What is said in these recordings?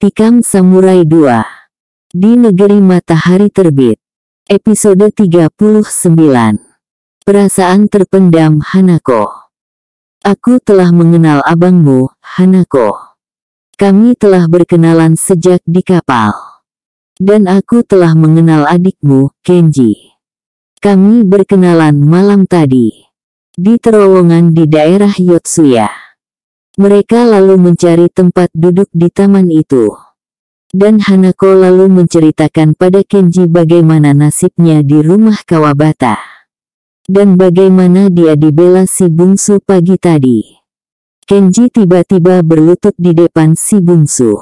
Hikam Samurai 2. Di Negeri Matahari Terbit. Episode 39. Perasaan terpendam Hanako. Aku telah mengenal abangmu, Hanako. Kami telah berkenalan sejak di kapal. Dan aku telah mengenal adikmu, Kenji. Kami berkenalan malam tadi. Di terowongan di daerah Yotsuya. Mereka lalu mencari tempat duduk di taman itu. Dan Hanako lalu menceritakan pada Kenji bagaimana nasibnya di rumah Kawabata. Dan bagaimana dia dibela si bungsu pagi tadi. Kenji tiba-tiba berlutut di depan si bungsu.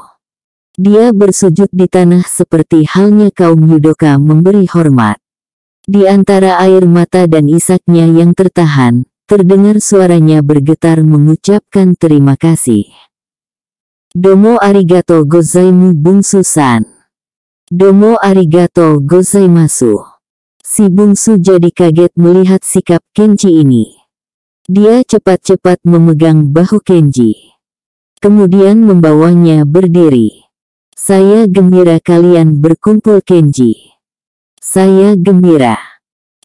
Dia bersujud di tanah seperti halnya kaum Yudoka memberi hormat. Di antara air mata dan isaknya yang tertahan, terdengar suaranya bergetar mengucapkan terima kasih. Domo arigato gozaimu bungsu-san. Domo arigato gozaimasu. Si bungsu jadi kaget melihat sikap Kenji ini. Dia cepat-cepat memegang bahu Kenji. Kemudian membawanya berdiri. Saya gembira kalian berkumpul, Kenji. Saya gembira.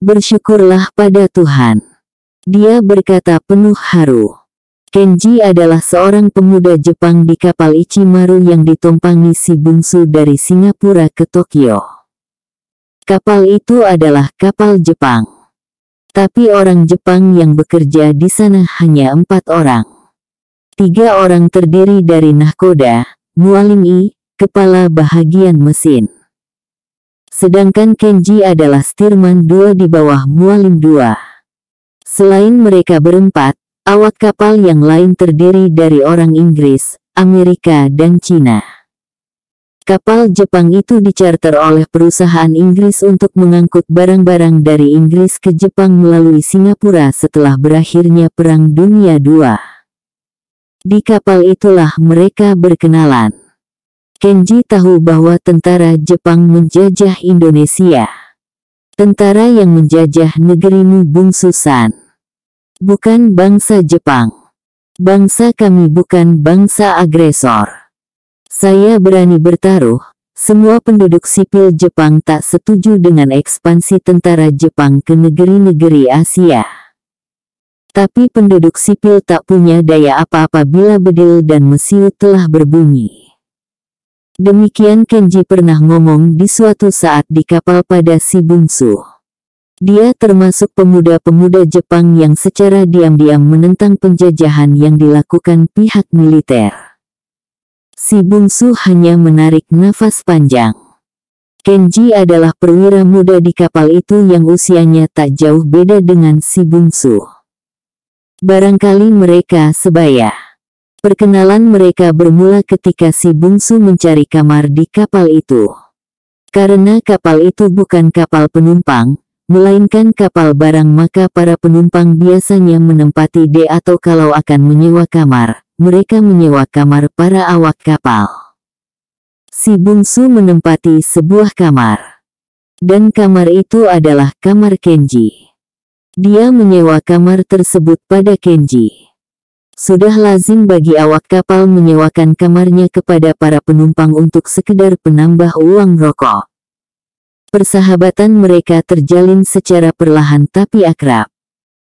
Bersyukurlah pada Tuhan. Dia berkata penuh haru. Kenji adalah seorang pemuda Jepang di kapal Ichimaru yang ditumpangi si bungsu dari Singapura ke Tokyo. Kapal itu adalah kapal Jepang. Tapi orang Jepang yang bekerja di sana hanya 4 orang. 3 orang terdiri dari nahkoda, mualim kepala bahagian mesin. Sedangkan Kenji adalah stirman 2 di bawah mualim 2. Selain mereka berempat, awak kapal yang lain terdiri dari orang Inggris, Amerika dan Cina. Kapal Jepang itu dicarter oleh perusahaan Inggris untuk mengangkut barang-barang dari Inggris ke Jepang melalui Singapura setelah berakhirnya Perang Dunia II. Di kapal itulah mereka berkenalan. Kenji tahu bahwa tentara Jepang menjajah Indonesia. Tentara yang menjajah negerimu bungsu-san. Bukan bangsa Jepang. Bangsa kami bukan bangsa agresor. Saya berani bertaruh, semua penduduk sipil Jepang tak setuju dengan ekspansi tentara Jepang ke negeri-negeri Asia. Tapi penduduk sipil tak punya daya apa-apa bila bedil dan mesiu telah berbunyi. Demikian Kenji pernah ngomong di suatu saat di kapal pada si bungsu. Dia termasuk pemuda-pemuda Jepang yang secara diam-diam menentang penjajahan yang dilakukan pihak militer. Si bungsu hanya menarik nafas panjang. Kenji adalah perwira muda di kapal itu yang usianya tak jauh beda dengan si bungsu. Barangkali mereka sebaya. Perkenalan mereka bermula ketika si bungsu mencari kamar di kapal itu. Karena kapal itu bukan kapal penumpang, melainkan kapal barang, maka para penumpang biasanya menempati D atau kalau akan menyewa kamar, mereka menyewa kamar para awak kapal. Si bungsu menempati sebuah kamar. Dan kamar itu adalah kamar Kenji. Dia menyewa kamar tersebut pada Kenji. Sudah lazim bagi awak kapal menyewakan kamarnya kepada para penumpang untuk sekedar penambah uang rokok. Persahabatan mereka terjalin secara perlahan tapi akrab.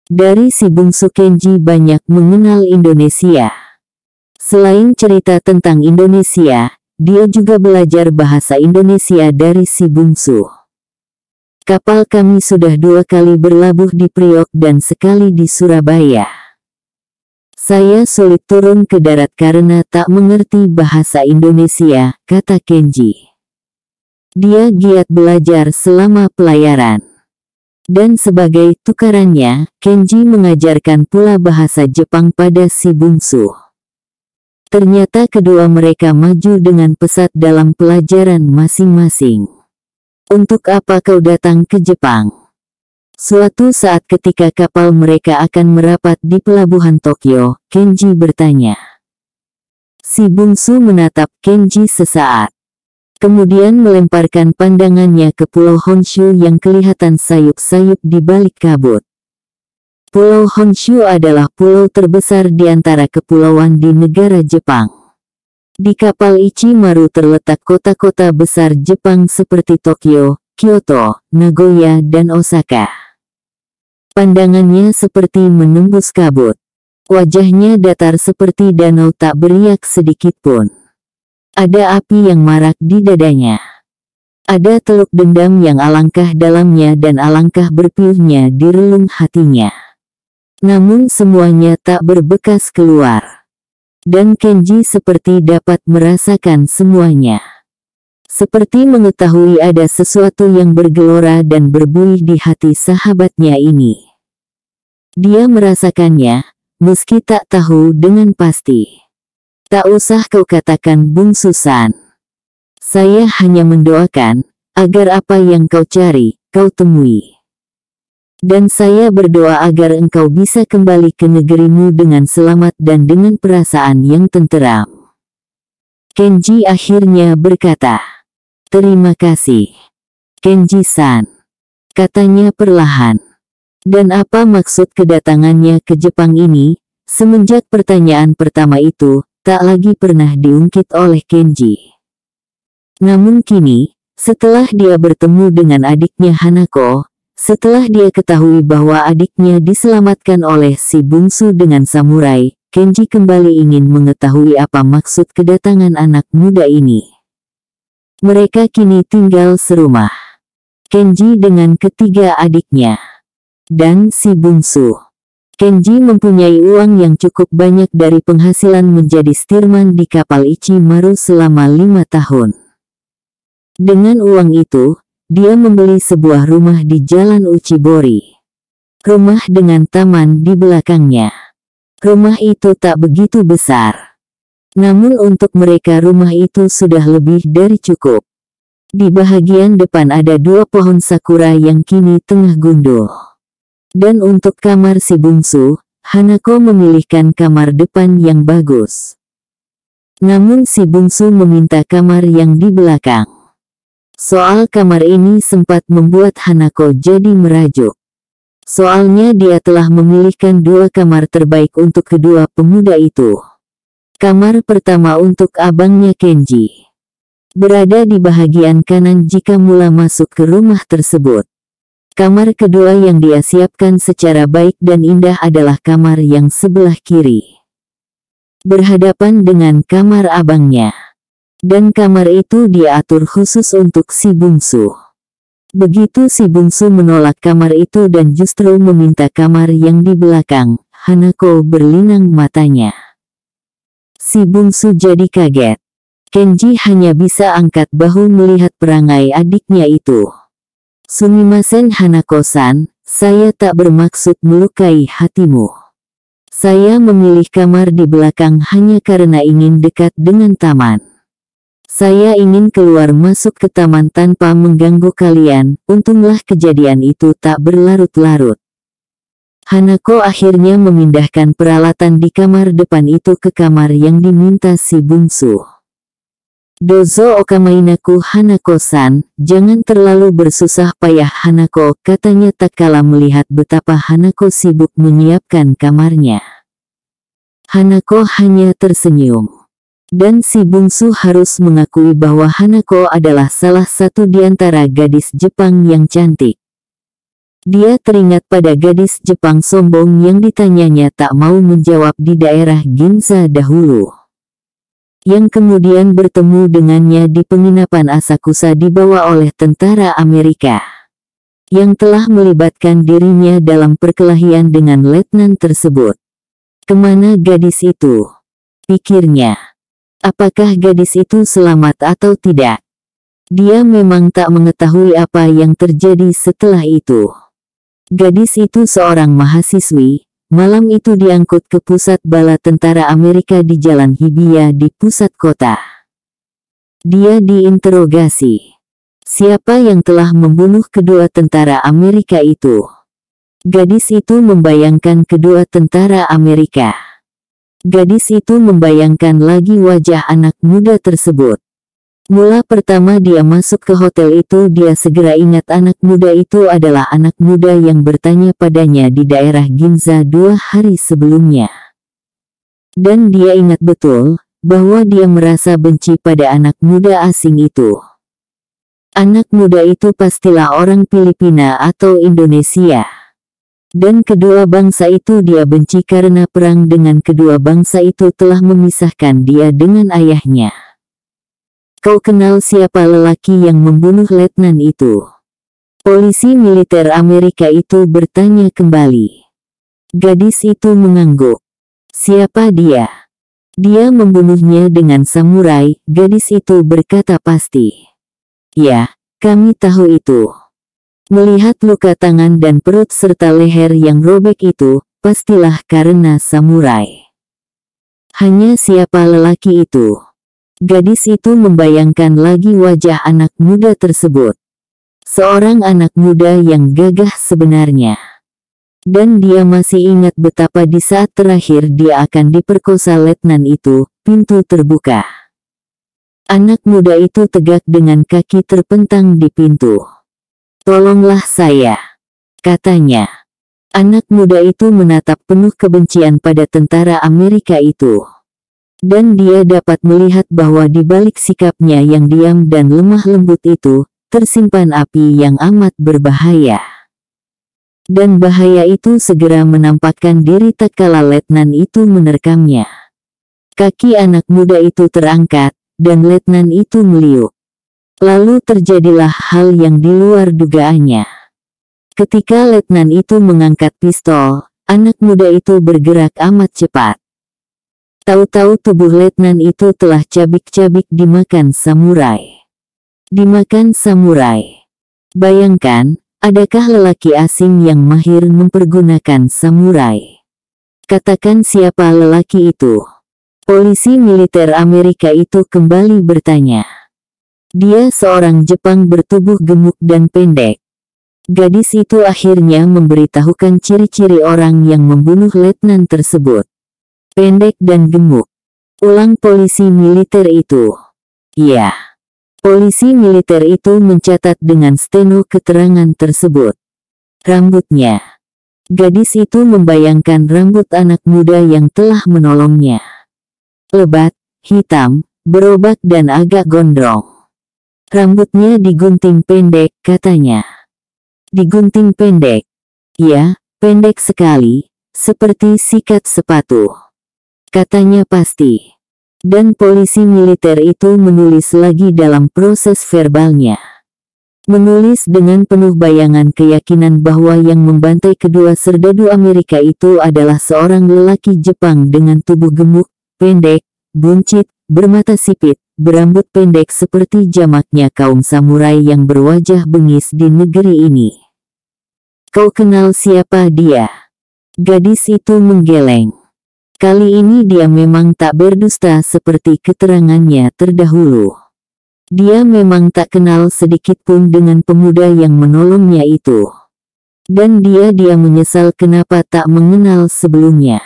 Dari si bungsu Kenji banyak mengenal Indonesia. Selain cerita tentang Indonesia, dia juga belajar bahasa Indonesia dari si bungsu. Kapal kami sudah 2 kali berlabuh di Priok dan sekali di Surabaya. Saya sulit turun ke darat karena tak mengerti bahasa Indonesia, kata Kenji. Dia giat belajar selama pelayaran. Dan sebagai tukarannya, Kenji mengajarkan pula bahasa Jepang pada si bungsu. Ternyata kedua mereka maju dengan pesat dalam pelajaran masing-masing. Untuk apa kau datang ke Jepang? Suatu saat ketika kapal mereka akan merapat di pelabuhan Tokyo, Kenji bertanya. Si bungsu menatap Kenji sesaat. Kemudian melemparkan pandangannya ke Pulau Honshu yang kelihatan sayup-sayup di balik kabut. Pulau Honshu adalah pulau terbesar di antara kepulauan di negara Jepang. Di kapal Ichimaru terletak kota-kota besar Jepang seperti Tokyo, Kyoto, Nagoya dan Osaka. Pandangannya seperti menembus kabut. Wajahnya datar seperti danau tak beriak sedikit pun. Ada api yang marak di dadanya. Ada teluk dendam yang alangkah dalamnya dan alangkah berpiuhnya di relung hatinya. Namun semuanya tak berbekas keluar. Dan Kenji seperti dapat merasakan semuanya. Seperti mengetahui ada sesuatu yang bergelora dan berbuih di hati sahabatnya ini. Dia merasakannya, meski tak tahu dengan pasti. Tak usah kau katakan Bung Susan. Saya hanya mendoakan, agar apa yang kau cari, kau temui. Dan saya berdoa agar engkau bisa kembali ke negerimu dengan selamat dan dengan perasaan yang tenteram. Kenji akhirnya berkata, "Terima kasih, Kenji-san," katanya perlahan. Dan apa maksud kedatangannya ke Jepang ini? Semenjak pertanyaan pertama itu, tak lagi pernah diungkit oleh Kenji. Namun kini, setelah dia bertemu dengan adiknya Hanako, setelah dia ketahui bahwa adiknya diselamatkan oleh si bungsu dengan samurai, Kenji kembali ingin mengetahui apa maksud kedatangan anak muda ini. Mereka kini tinggal serumah. Kenji dengan ketiga adiknya. Dan si bungsu. Kenji mempunyai uang yang cukup banyak dari penghasilan menjadi stirman di kapal Ichimaru selama 5 tahun. Dengan uang itu, dia membeli sebuah rumah di Jalan Uchibori. Rumah dengan taman di belakangnya. Rumah itu tak begitu besar. Namun untuk mereka rumah itu sudah lebih dari cukup. Di bahagian depan ada 2 pohon sakura yang kini tengah gundul. Dan untuk kamar si bungsu, Hanako memilihkan kamar depan yang bagus. Namun si bungsu meminta kamar yang di belakang. Soal kamar ini sempat membuat Hanako jadi merajuk. Soalnya dia telah memilihkan 2 kamar terbaik untuk kedua pemuda itu. Kamar pertama untuk abangnya Kenji. Berada di bahagian kanan jika mula masuk ke rumah tersebut. Kamar kedua yang dia siapkan secara baik dan indah adalah kamar yang sebelah kiri. Berhadapan dengan kamar abangnya. Dan kamar itu dia atur khusus untuk si bungsu. Begitu si bungsu menolak kamar itu dan justru meminta kamar yang di belakang, Hanako berlinang matanya. Si bungsu jadi kaget. Kenji hanya bisa angkat bahu melihat perangai adiknya itu. "Sumimasen Hanako-san, saya tak bermaksud melukai hatimu. Saya memilih kamar di belakang hanya karena ingin dekat dengan taman. Saya ingin keluar masuk ke taman tanpa mengganggu kalian, untunglah kejadian itu tak berlarut-larut." Hanako akhirnya memindahkan peralatan di kamar depan itu ke kamar yang diminta si bungsu. "Dozo okamainaku Hanako-san, jangan terlalu bersusah payah Hanako," katanya tak kala melihat betapa Hanako sibuk menyiapkan kamarnya. Hanako hanya tersenyum. Dan si bungsu harus mengakui bahwa Hanako adalah salah satu di antara gadis Jepang yang cantik. Dia teringat pada gadis Jepang sombong yang ditanyanya tak mau menjawab di daerah Ginza dahulu. Yang kemudian bertemu dengannya di penginapan Asakusa dibawa oleh tentara Amerika. Yang telah melibatkan dirinya dalam perkelahian dengan letnan tersebut. Kemana gadis itu? Pikirnya. Apakah gadis itu selamat atau tidak? Dia memang tak mengetahui apa yang terjadi setelah itu. Gadis itu seorang mahasiswi. Malam itu diangkut ke pusat bala tentara Amerika di Jalan Hibiya di pusat kota. Dia diinterogasi. Siapa yang telah membunuh kedua tentara Amerika itu? Gadis itu membayangkan kedua tentara Amerika. Gadis itu membayangkan lagi wajah anak muda tersebut. Mula pertama dia masuk ke hotel itu dia segera ingat anak muda itu adalah anak muda yang bertanya padanya di daerah Ginza 2 hari sebelumnya. Dan dia ingat betul, bahwa dia merasa benci pada anak muda asing itu. Anak muda itu pastilah orang Filipina atau Indonesia. Dan kedua bangsa itu dia benci karena perang dengan kedua bangsa itu telah memisahkan dia dengan ayahnya. Kau kenal siapa lelaki yang membunuh letnan itu? Polisi militer Amerika itu bertanya kembali. Gadis itu mengangguk. Siapa dia? Dia membunuhnya dengan samurai, gadis itu berkata pasti. Ya, kami tahu itu. Melihat luka tangan dan perut serta leher yang robek itu, pastilah karena samurai. Hanya siapa lelaki itu? Gadis itu membayangkan lagi wajah anak muda tersebut. Seorang anak muda yang gagah sebenarnya. Dan dia masih ingat betapa di saat terakhir dia akan diperkosa letnan itu, pintu terbuka. Anak muda itu tegak dengan kaki terpentang di pintu. Tolonglah saya, katanya. Anak muda itu menatap penuh kebencian pada tentara Amerika itu. Dan dia dapat melihat bahwa di balik sikapnya yang diam dan lemah lembut itu, tersimpan api yang amat berbahaya. Dan bahaya itu segera menampakkan diri tatkala letnan itu menerkamnya. Kaki anak muda itu terangkat, dan letnan itu meliuk. Lalu terjadilah hal yang di luar dugaannya. Ketika letnan itu mengangkat pistol, anak muda itu bergerak amat cepat. Tahu-tahu tubuh letnan itu telah cabik-cabik dimakan samurai. Dimakan samurai. Bayangkan, adakah lelaki asing yang mahir mempergunakan samurai? Katakan siapa lelaki itu? Polisi militer Amerika itu kembali bertanya. Dia seorang Jepang bertubuh gemuk dan pendek. Gadis itu akhirnya memberitahukan ciri-ciri orang yang membunuh letnan tersebut. Pendek dan gemuk. Ulang polisi militer itu. Ya. Polisi militer itu mencatat dengan steno keterangan tersebut. Rambutnya. Gadis itu membayangkan rambut anak muda yang telah menolongnya. Lebat, hitam, berobak dan agak gondrong. Rambutnya digunting pendek, katanya. Digunting pendek. Ya, pendek sekali, seperti sikat sepatu. Katanya pasti. Dan polisi militer itu menulis lagi dalam proses verbalnya. Menulis dengan penuh bayangan keyakinan bahwa yang membantai kedua serdadu Amerika itu adalah seorang lelaki Jepang dengan tubuh gemuk, pendek, buncit, bermata sipit, berambut pendek seperti jamaknya kaum samurai yang berwajah bengis di negeri ini. Kau kenal siapa dia? Gadis itu menggeleng. Kali ini dia memang tak berdusta seperti keterangannya terdahulu. Dia memang tak kenal sedikit pun dengan pemuda yang menolongnya itu. Dan dia menyesal kenapa tak mengenal sebelumnya.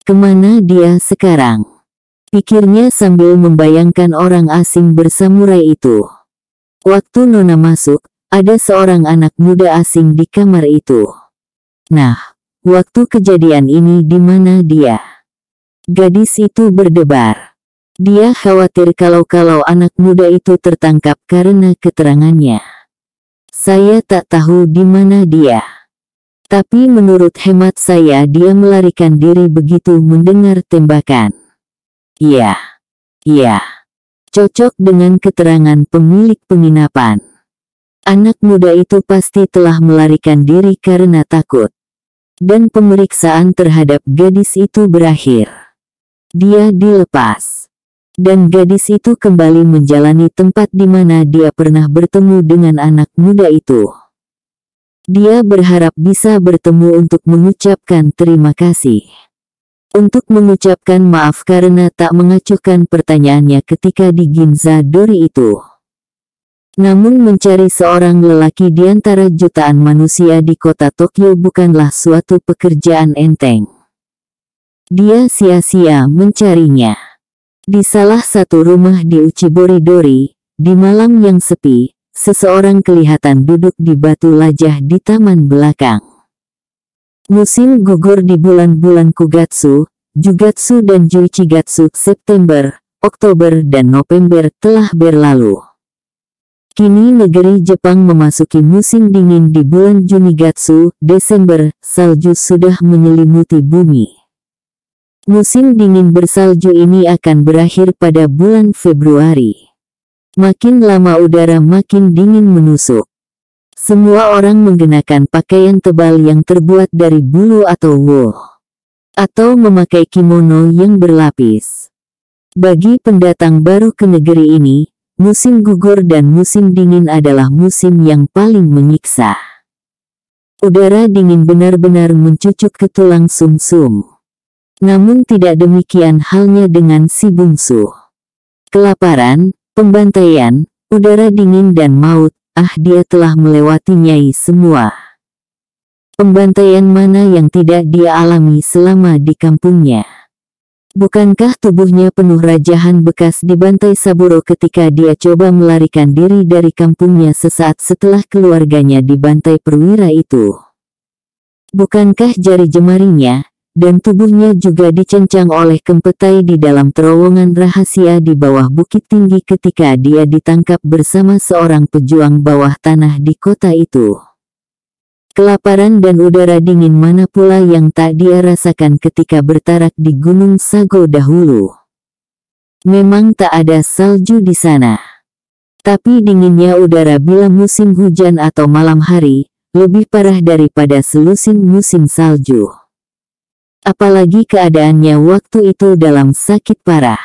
Kemana dia sekarang? Pikirnya sambil membayangkan orang asing bersamurai itu. Waktu Nona masuk, ada seorang anak muda asing di kamar itu. Nah, waktu kejadian ini di mana dia? Gadis itu berdebar. Dia khawatir kalau anak muda itu tertangkap karena keterangannya. Saya tak tahu di mana dia. Tapi menurut hemat saya dia melarikan diri begitu mendengar tembakan. Iya. Cocok dengan keterangan pemilik penginapan. Anak muda itu pasti telah melarikan diri karena takut. Dan pemeriksaan terhadap gadis itu berakhir. Dia dilepas. Dan gadis itu kembali menjalani tempat di mana dia pernah bertemu dengan anak muda itu. Dia berharap bisa bertemu untuk mengucapkan terima kasih. Untuk mengucapkan maaf karena tak mengacuhkan pertanyaannya ketika di Ginza Dori itu. Namun mencari seorang lelaki di antara jutaan manusia di kota Tokyo bukanlah suatu pekerjaan enteng. Dia sia-sia mencarinya. Di salah satu rumah di Uchibori Dori, di malam yang sepi, seseorang kelihatan duduk di batu lajah di taman belakang. Musim gugur di bulan-bulan Kugatsu, Jugatsu dan Juichigatsu September, Oktober dan November telah berlalu. Kini negeri Jepang memasuki musim dingin di bulan Junigatsu, Desember, salju sudah menyelimuti bumi. Musim dingin bersalju ini akan berakhir pada bulan Februari. Makin lama udara makin dingin menusuk. Semua orang mengenakan pakaian tebal yang terbuat dari bulu atau wool, atau memakai kimono yang berlapis. Bagi pendatang baru ke negeri ini, musim gugur dan musim dingin adalah musim yang paling menyiksa. Udara dingin benar-benar mencucuk ke tulang sumsum. Namun tidak demikian halnya dengan si bungsu. Kelaparan, pembantaian, udara dingin dan maut, dia telah melewatinya semua. Pembantaian mana yang tidak dia alami selama di kampungnya? Bukankah tubuhnya penuh rajahan bekas dibantai Saburo ketika dia coba melarikan diri dari kampungnya sesaat setelah keluarganya dibantai perwira itu? Bukankah jari jemarinya dan tubuhnya juga dicencang oleh kempetai di dalam terowongan rahasia di bawah bukit tinggi ketika dia ditangkap bersama seorang pejuang bawah tanah di kota itu? Kelaparan dan udara dingin mana pula yang tak dia rasakan ketika bertarak di Gunung Sago dahulu? Memang tak ada salju di sana. Tapi dinginnya udara bila musim hujan atau malam hari, lebih parah daripada selusin musim salju. Apalagi keadaannya waktu itu dalam sakit parah.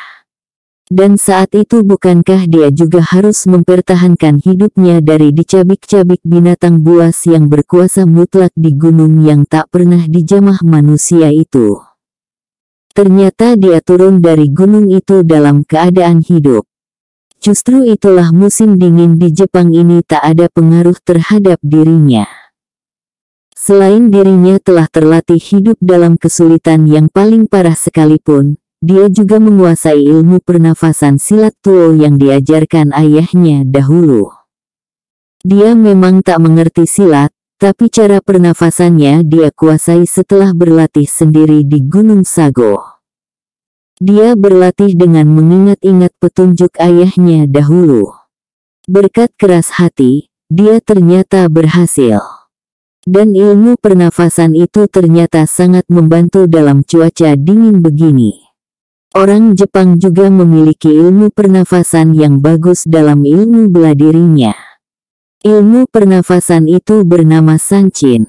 Dan saat itu bukankah dia juga harus mempertahankan hidupnya dari dicabik-cabik binatang buas yang berkuasa mutlak di gunung yang tak pernah dijamah manusia itu? Ternyata dia turun dari gunung itu dalam keadaan hidup. Justru itulah musim dingin di Jepang ini tak ada pengaruh terhadap dirinya. Selain dirinya telah terlatih hidup dalam kesulitan yang paling parah sekalipun, dia juga menguasai ilmu pernafasan silat tuo yang diajarkan ayahnya dahulu. Dia memang tak mengerti silat, tapi cara pernafasannya dia kuasai setelah berlatih sendiri di Gunung Sago. Dia berlatih dengan mengingat-ingat petunjuk ayahnya dahulu. Berkat keras hati, dia ternyata berhasil. Dan ilmu pernafasan itu ternyata sangat membantu dalam cuaca dingin begini. Orang Jepang juga memiliki ilmu pernafasan yang bagus dalam ilmu bela dirinya. Ilmu pernafasan itu bernama Sanchin.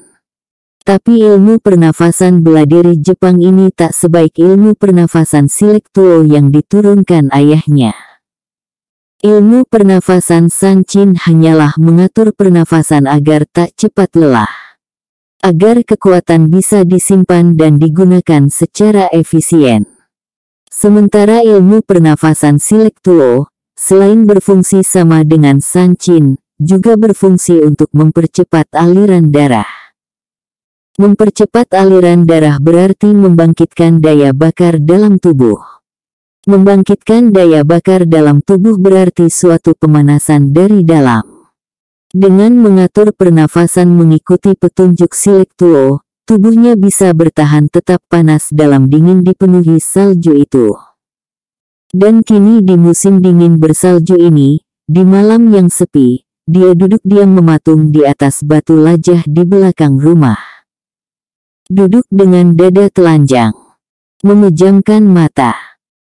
Tapi ilmu pernafasan bela diri Jepang ini tak sebaik ilmu pernafasan silat tuo yang diturunkan ayahnya. Ilmu pernafasan Sanchin hanyalah mengatur pernafasan agar tak cepat lelah, agar kekuatan bisa disimpan dan digunakan secara efisien. Sementara ilmu pernafasan silat tuo, selain berfungsi sama dengan Sanchin, juga berfungsi untuk mempercepat aliran darah. Mempercepat aliran darah berarti membangkitkan daya bakar dalam tubuh. Membangkitkan daya bakar dalam tubuh berarti suatu pemanasan dari dalam. Dengan mengatur pernafasan mengikuti petunjuk silat tuo, tubuhnya bisa bertahan tetap panas dalam dingin dipenuhi salju itu. Dan kini di musim dingin bersalju ini, di malam yang sepi, dia duduk diam mematung di atas batu lajah di belakang rumah. Duduk dengan dada telanjang, memejamkan mata,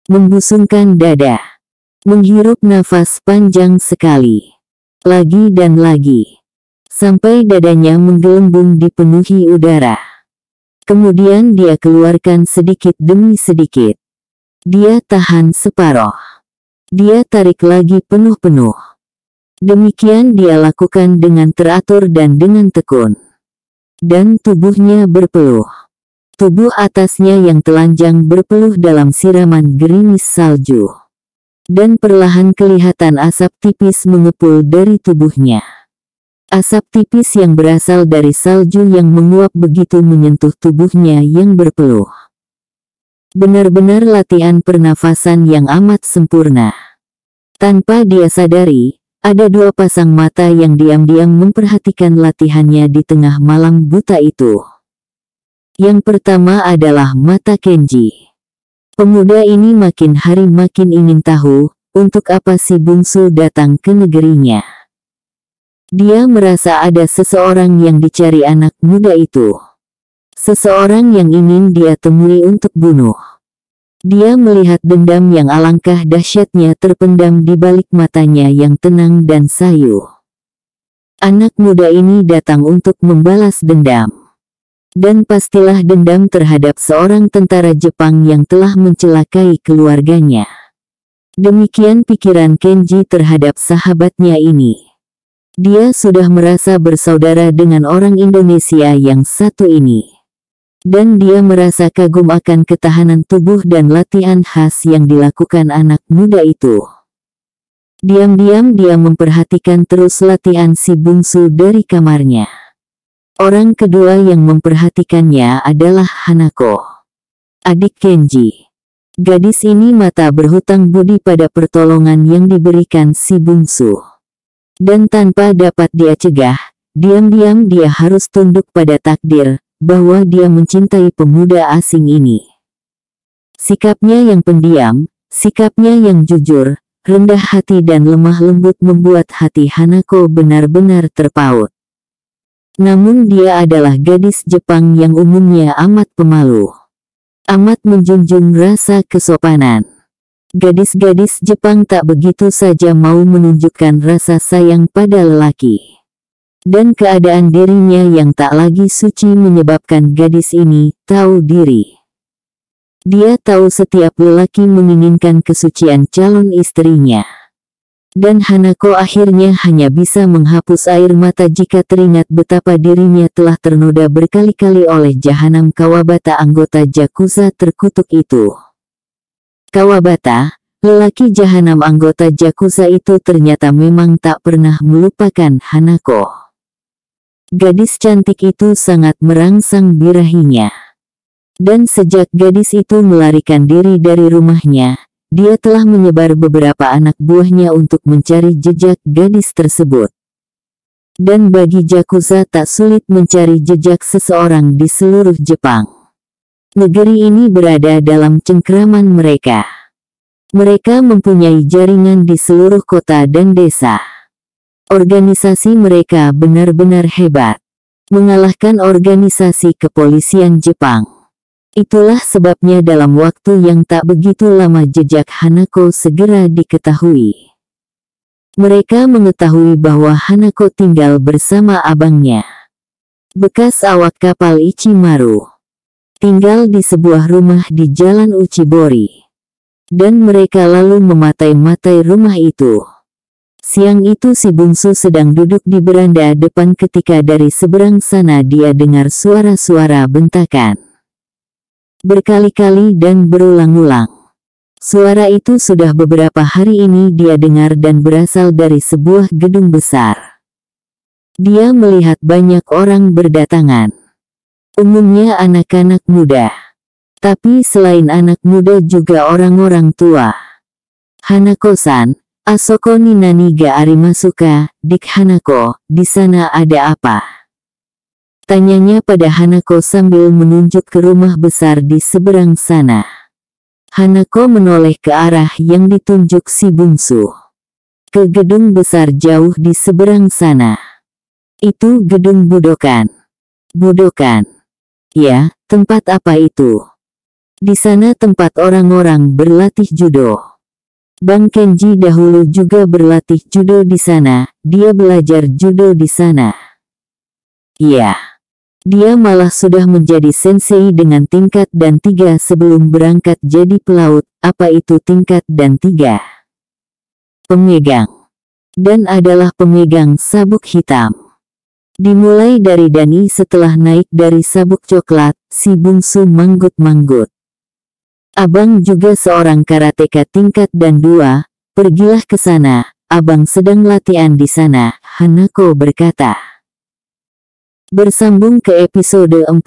membusungkan dada, menghirup nafas panjang sekali, lagi dan lagi, sampai dadanya menggelembung dipenuhi udara. Kemudian dia keluarkan sedikit demi sedikit. Dia tahan separoh. Dia tarik lagi penuh-penuh. Demikian dia lakukan dengan teratur dan dengan tekun. Dan tubuhnya berpeluh. Tubuh atasnya yang telanjang berpeluh dalam siraman gerimis salju. Dan perlahan kelihatan asap tipis mengepul dari tubuhnya. Asap tipis yang berasal dari salju yang menguap begitu menyentuh tubuhnya yang berpeluh. Benar-benar latihan pernafasan yang amat sempurna. Tanpa dia sadari, ada dua pasang mata yang diam-diam memperhatikan latihannya di tengah malam buta itu. Yang pertama adalah mata Kenji. Pemuda ini makin hari makin ingin tahu, untuk apa si bungsu datang ke negerinya. Dia merasa ada seseorang yang dicari anak muda itu. Seseorang yang ingin dia temui untuk bunuh. Dia melihat dendam yang alangkah dahsyatnya terpendam di balik matanya yang tenang dan sayu. Anak muda ini datang untuk membalas dendam. Dan pastilah dendam terhadap seorang tentara Jepang yang telah mencelakai keluarganya. Demikian pikiran Kenji terhadap sahabatnya ini. Dia sudah merasa bersaudara dengan orang Indonesia yang satu ini. Dan dia merasa kagum akan ketahanan tubuh dan latihan khas yang dilakukan anak muda itu. Diam-diam dia memperhatikan terus latihan si bungsu dari kamarnya. Orang kedua yang memperhatikannya adalah Hanako, adik Kenji. Gadis ini mata berhutang budi pada pertolongan yang diberikan si bungsu. Dan tanpa dapat dia cegah, diam-diam dia harus tunduk pada takdir, bahwa dia mencintai pemuda asing ini. Sikapnya yang pendiam, sikapnya yang jujur, rendah hati dan lemah lembut membuat hati Hanako benar-benar terpaut. Namun dia adalah gadis Jepang yang umumnya amat pemalu. Amat menjunjung rasa kesopanan. Gadis-gadis Jepang tak begitu saja mau menunjukkan rasa sayang pada lelaki. Dan keadaan dirinya yang tak lagi suci menyebabkan gadis ini tahu diri. Dia tahu setiap lelaki menginginkan kesucian calon istrinya. Dan Hanako akhirnya hanya bisa menghapus air mata jika teringat betapa dirinya telah ternoda berkali-kali oleh jahanam Kawabata anggota Yakuza terkutuk itu. Kawabata, lelaki jahanam anggota Yakuza itu ternyata memang tak pernah melupakan Hanako. Gadis cantik itu sangat merangsang birahinya. Dan sejak gadis itu melarikan diri dari rumahnya, dia telah menyebar beberapa anak buahnya untuk mencari jejak gadis tersebut. Dan bagi Yakuza tak sulit mencari jejak seseorang di seluruh Jepang. Negeri ini berada dalam cengkraman mereka. Mereka mempunyai jaringan di seluruh kota dan desa. Organisasi mereka benar-benar hebat, mengalahkan organisasi kepolisian Jepang. Itulah sebabnya dalam waktu yang tak begitu lama jejak Hanako segera diketahui. Mereka mengetahui bahwa Hanako tinggal bersama abangnya, bekas awak kapal Ichimaru. Tinggal di sebuah rumah di Jalan Uchibori. Dan mereka lalu mematai-matai rumah itu. Siang itu si bungsu sedang duduk di beranda depan ketika dari seberang sana dia dengar suara-suara bentakan. Berkali-kali dan berulang-ulang. Suara itu sudah beberapa hari ini dia dengar dan berasal dari sebuah gedung besar. Dia melihat banyak orang berdatangan. Umumnya anak-anak muda. Tapi selain anak muda juga orang-orang tua. Hanako-san, Asoko ni nani ga arimasuka, dik Hanako, di sana ada apa? Tanyanya pada Hanako sambil menunjuk ke rumah besar di seberang sana. Hanako menoleh ke arah yang ditunjuk si bungsu. Ke gedung besar jauh di seberang sana. Itu gedung budokan. Budokan. Ya, tempat apa itu? Di sana tempat orang-orang berlatih judo. Bang Kenji dahulu juga berlatih judo di sana, dia belajar judo di sana. Iya. Dia malah sudah menjadi sensei dengan tingkat dan 3 sebelum berangkat jadi pelaut. Apa itu tingkat dan 3? Pemegang. Dan adalah pemegang sabuk hitam. Dimulai dari Dani setelah naik dari sabuk coklat, si bungsu manggut-manggut. Abang juga seorang karateka tingkat dan 2, pergilah ke sana, abang sedang latihan di sana, Hanako berkata. Bersambung ke episode 40.